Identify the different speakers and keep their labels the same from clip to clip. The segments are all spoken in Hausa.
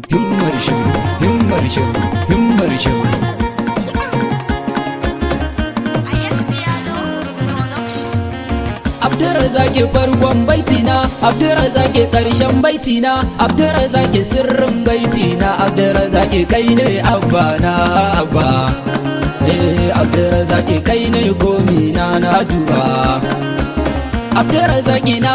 Speaker 1: himmar shehu, himmar shehu, himmar shehu. Abdurrazaqi farkon baitina, Abdurrazaqi karshen baitina, Abdurrazaqi sirrin baitina, Abdurrazaqi kai ne abba na abba. Abdurrazaqi kai ne komina na duba. Abdurrazaqi na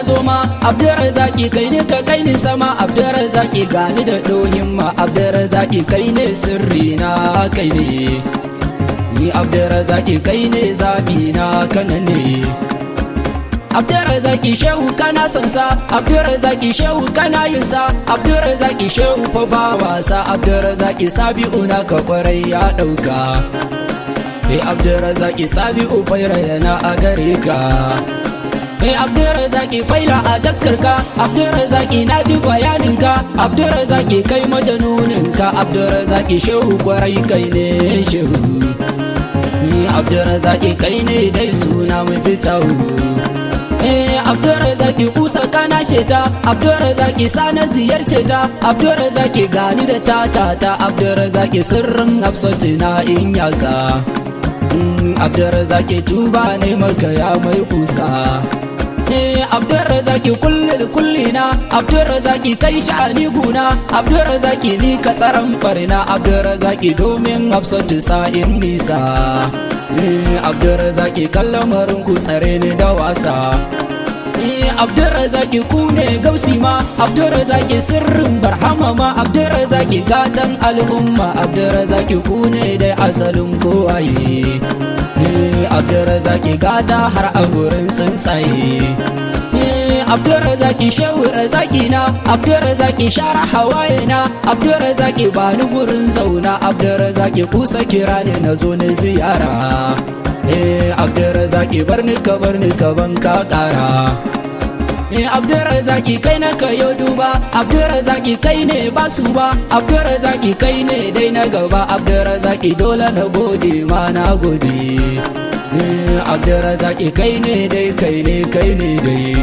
Speaker 1: zo ma, Abdurrazaqi kai ne ka kai ni sama, Abdurrazaqi gani da dohin ma, Abdurrazaqi kai ne sirri na kai ne. Ni Abdurrazaqi kai ne zabi na kana ne. Abdurrazaqi shehu kana sansa, Abdurrazaqi shehu kana yinsa, Abdurrazaqi shehu fa ba wasa, Abdurrazaqi SABI'UN ka kwarai ya dauka. Abdurrazaqi SABI'U faira yana a gare ka. Abdurrazaqi faila a taskarka, Abdurrazaqi naji bayaninka, Abdurrazaqi kai majanuninka, Abdurrazaqi shehu kwarai kai ne shehu. Abdurrazaqi kai ne dai suna mu fitahu. Abdurrazaqi kusa kana sheta, Abdurrazaqi sana ziyarce ta, Abdurrazaqi gani da tatata, Abdurrazaqi sirrin hafsatina in yasa. Abdurrazaqi tuba ne maka ya mai kusa. Abdurrazaqi kullil kullina, Abdurrazaqi kai sha'ani guna, Abdurrazaqi ni ka tsaron farina, Abdurrazaqi domin hafsatu sa'in nisa. Abdurrazaqi kallamarin ku tsare ni da wasa. Abdurrazaqi ku ne gausi ma, Abdurrazaqi sirrin barhama ma, Abdurrazaqi gatan al'umma, Abdurrazaqi ku ne dai asalin kowaye. Abdurrazaqi gata har a gurin tsuntsaye. Abdurrazaqi shehu razaqi na, Abdurrazaqi shara hawaye na, Abdurrazaqi bani gurin zauna, Abdurrazaqi kusa kira ne na zo na ziyara. Abdurrazaqi barni ka ban ka kara. Abdurrazaqi kai na kayo duba, Abdurrazaqi kai ne basu ba, Abdurrazaqi kai ne dai na gaba, Abdurrazaqi dole na gode ma na gode. Abdurrazaqi kai ne dai kai ne dai.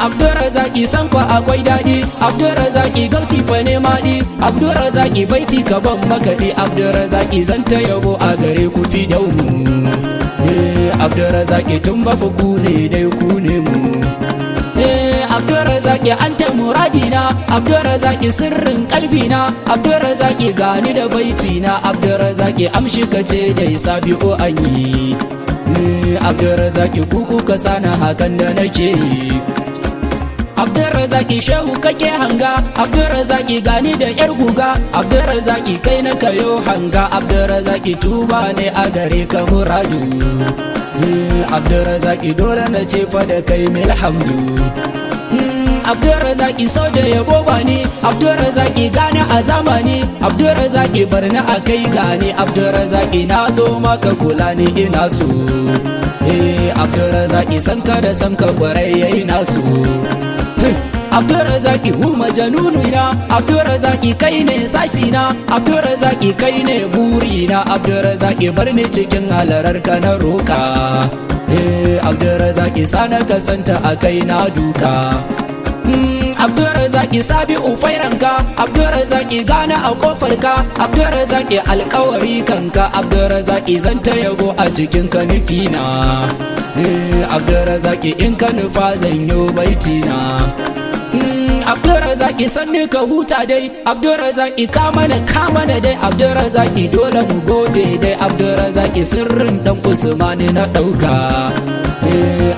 Speaker 1: Abdurrazaqi san kwa akwai daɗi, Abdurrazaqi gausi fa ne maɗi, Abdurrazaqi baiti ka ban makaɗi, Abdurrazaqi zan ta yabo a gare ku fi mu. Abdurrazaqi tun ba fa ku ne dai ku ne mu. Abdurrazaqi anta muradina, Abdurrazaqi sirrin kalbina, Abdurrazaqi gani da baitina, Abdurrazaqi amshi kace dai SABI'UN yi. Abdurrazaqi kuku ka sana hakan da nake yi. Abdurrazaqi shehu kake hanga, Abdurrazaqi gani da yar guga, Abdurrazaqi kai na kayo hanga, Abdurrazaqi tuba ne a gare ka muradu. Abdurrazaqi dole na ce fa da kai milhamdu. Abdurrazaqi sau da yabo bani, Abdurrazaqi gane a zamani, Abdurrazaqi barna a kai gane, Abdurrazaqi na zo maka kula ni ina so. Abdurrazaqi san ka da san ka kwarai yayi naso. Abdurrazaqi hu majanunina, Abdurrazaqi kai ne sashina, Abdurrazaqi kai ne burina, Abdurrazaqi barni cikin halarar ka na roka. Abdurrazaqi sana ka santa a kai na duka. Abdurrazaqi SABI'UN fairanka, Abdurrazaqi gane a kofarka, Abdurrazaqi alkawari kanka, Abdurrazaqi zan ta yabo a cikin ka nufina. Abdurrazaqi in ka nufa zan yo baitina. Abdurrazaqi sanni ka huta dai, Abdurrazaqi ka mana dai, Abdurrazaqi dole mu gode dai, Abdurrazaqi sirrin dan Usmani na dauka.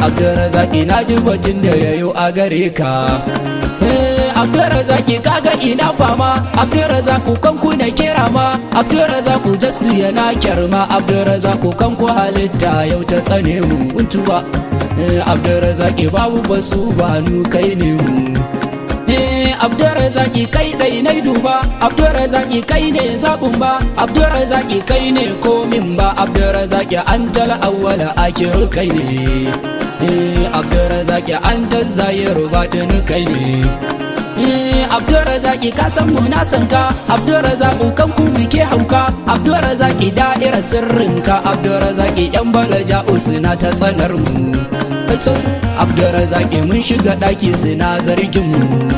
Speaker 1: Abdurrazaqi na ji bacin da yayo a gare ka. Abdurrazaqi kaga ina fama, Abdurrazaqu kanku na kira ma, Abdurrazaqu jastu yana kyarma, Abdurrazaqu kanku halitta yau ta tsane mu untuba. Abdurrazaqi babu basu ba nu kai ne mu. Abdurrazaqi kai dai nai duba, Abdurrazaqi kai ne zabun ba, Abdurrazaqi kai ne komin ba, Abdurrazaqi antal awwala akhiru kai ne. Abdurrazaqi antal zahiru batin kai ne. Abdurrazaqi ka san mu na san ka, Abdurrazaqu kan ku muke hauka, Abdurrazaqi da'ira sirrinka, Abdurrazaqi yan balaja usuna ta tsanar mu. Abdurrazaqi mun shiga daki suna zargin mu.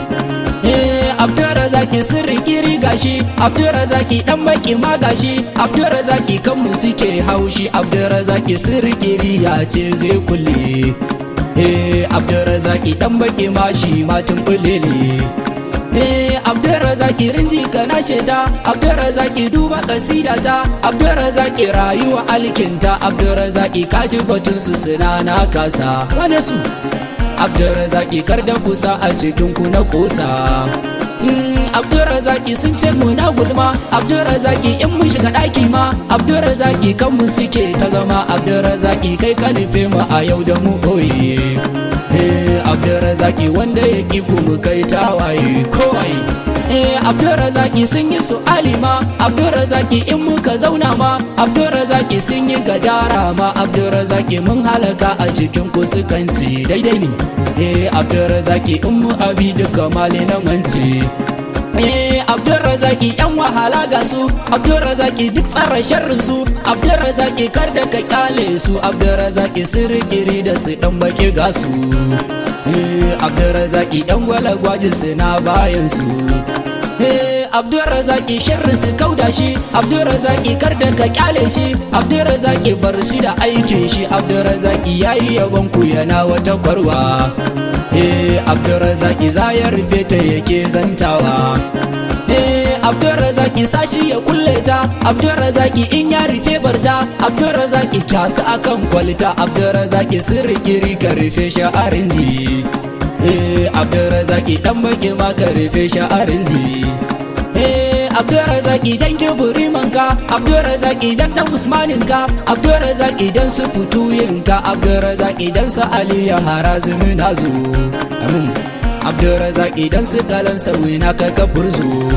Speaker 1: Abdurrazaqi Abdurrazaqi sirri kiri gashi, Abdurrazaqi dan baki ma gashi, Abdurrazaqi kanmu suke haushi, Abdurrazaqi sirri kiri ya ce zai kulle. Abdurrazaqi dan baki ma shi ma tumbule ne. Abdurrazaqi rinji kana sheta, Abdurrazaqi duba kasidata, Abdurrazaqi rayuwa alkinta, Abdurrazaqi kaji batun su suna na kasa. Wane su? Abdurrazaqi kar da kusa a cikin ku na kosa. Abdurrazaqi sun ce mu na gulma, Abdurrazaqi in mun shiga daki ma, Abdurrazaqi kan mu suke ta zama, Abdurrazaqi kai ka nufe mu a yau da mu koyi. Abdurrazaqi wanda ya ki ku mu kai tawaye kowai. Abdurrazaqi sun yi su alima, Abdurrazaqi in muka zauna ma, Abdurrazaqi sun yi gadara ma, Abdurrazaqi mun halaka a cikin ku sukan ci daidai ne. Abdurrazaqi in mu abi duka mali na manci. Abdurrazaqi yan wahala ga su, Abdurrazaqi duk tsara sharrin su, Abdurrazaqi kar da ka kyale su, Abdurrazaqi sirri da su dan baki ga su. Abdurrazaqi yan gwalagwaji suna bayan su. Abdurrazaqi sharri su kauda shi, Abdurrazaqi kar da ka kyale shi, Abdurrazaqi bar shi da aikin shi, Abdurrazaqi yayi yabon ku yana wata kwarwa. Abdurrazaqi za ya rufe ta yake zantawa. Abdurrazaqi sashi ya kulle ta, Abdurrazaqi in ya rufe barta, Abdurrazaqi tasu akan kwalita, Abdurrazaqi sirri kiri ka rufe sha'arin ji. Abdurrazaqi dan baki ma ka rufe sha'arin ji. Abdurrazaqi dan kiburi manka, Abdurrazaqi dan Usmaninka, Abdurrazaqi dan su futuyinka, Abdurrazaqi dan sa Ali ya harazimin nazo. Abdurrazaqi dan su kalan sauyi na ka burzu.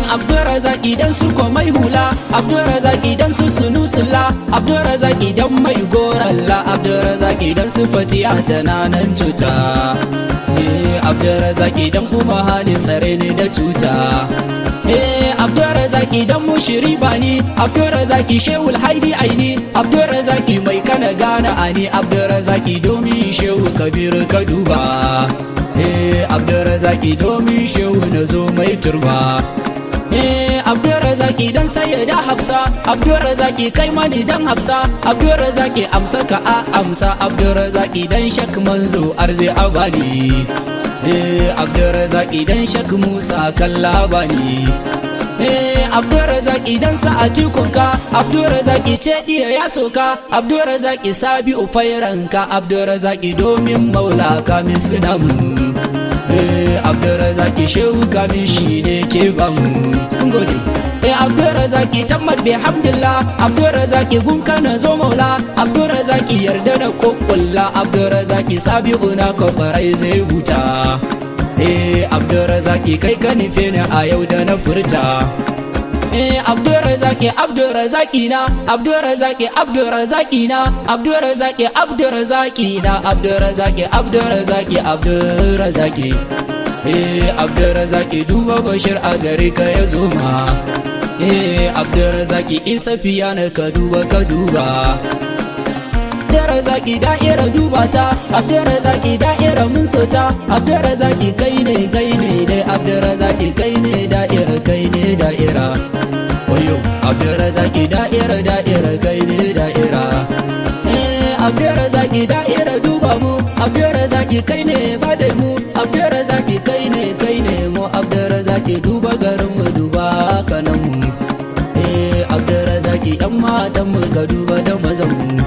Speaker 1: Abdurrazaqi dan su komai hula, Abdurrazaqi dan su sunusulla, Abdurrazaqi dan mai goralla, Abdurrazaqi dan su fatiya tana nan cuta. Abdurrazaqi dan umahani tsare ne da cuta. Abdurrazaqi dan mushiri bani, Abdurrazaqi shehul haidi aini, Abdurrazaqi mai kana gana ani, Abdurrazaqi domin shehu kabiru ka duba. Abdurrazaqi domin shehu na zo mai turba. Abdurrazaqi dan sayyida Hafsa, Abdurrazaqi kai mani dan Hafsa, Abdurrazaqi amsa ka a amsa, Abdurrazaqi dan shak manzo arzi abani. Abdurrazaqi dan shak Musa kallabani. Abdurrazaqi dan sa'atikunka, Abdurrazaqi ce diya ya soka, Abdurrazaqi sabi'u fairanka, Abdurrazaqi domin maula kamin sinamu. Abdurrazaqi shehu kamin shi ne ke bamu. Gode. Abdurrazaqi tammad bihamdillah, Abdurrazaqi gunka na zo maula, Abdurrazaqi yarda da kokulla, Abdurrazaqi sabi'una kwarai zai huta. Abdurrazaqi kai ka nufe ni a yau da na furta. Abdurrazaqi Abdurrazaqi na, Abdurrazaqi Abdurrazaqi na, Abdurrazaqi Abdurrazaqi na, Abdurrazaqi Abdurrazaqi Abdurrazaqi. Abdurrazaqi duba bashir a gare ka ya zo ma. Abdurrazaqi isafiya na ka duba ka duba. Abdurrazaqi da'ira duba ta, Abdurrazaqi da'ira mun sota, Abdurrazaqi kai ne dai, Abdurrazaqi kai ne da'ira. Oyo Abdurrazaqi da'ira kai ne da'ira. Abdurrazaqi da'ira duba mu, Abdurrazaqi kai ne bada mu, Abdurrazaqi kai ne mu, Abdurrazaqi duba garin mu duba kanan mu. Abdurrazaqi dan matan mu ka duba da mazan mu.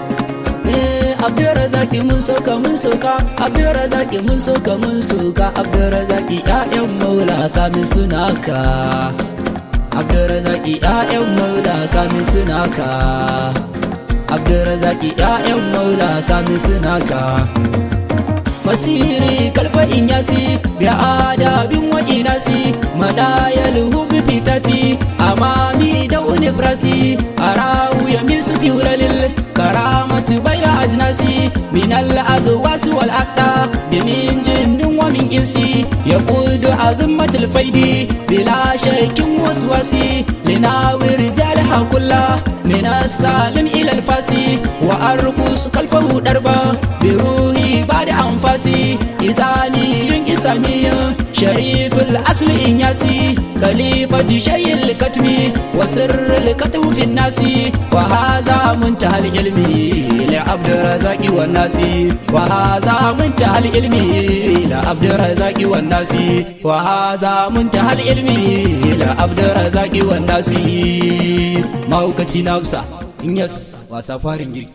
Speaker 1: Abdurrazaqi mun soka, Abdurrazaqi mun soka, Abdurrazaqi ƴaƴan maula kamin sunaka. Abdurrazaqi ƴaƴan maula kamin sunaka. Abdurrazaqi ƴaƴan maula kamin sunaka. Masiri kalfa inyasi biya adabin wa inasi, madayal hubi fitati amami da unibrasi, arahu yamin su fi hulalil karamatu bayra ajnasi, min al agwas wal aqda bimin jinnin wa min insi يقود عظمة الفيد بلا شك وسواسي لناوي رجالها كلها من السالم إلى الفاسي وأرقص قلبه دربا بروحي بعد أنفاسي إزاني إسامي شريف الأصل إنياسي خليفة شيء الكتمي وسر الكتم في الناس وهذا منتهى العلم لعبد الرزاق والناس وهذا منتهى العلم لعبد الرزاق والناس وهذا منتهى العلم لعبد الرزاق والناس ما وكتي نفسه يس وسفارين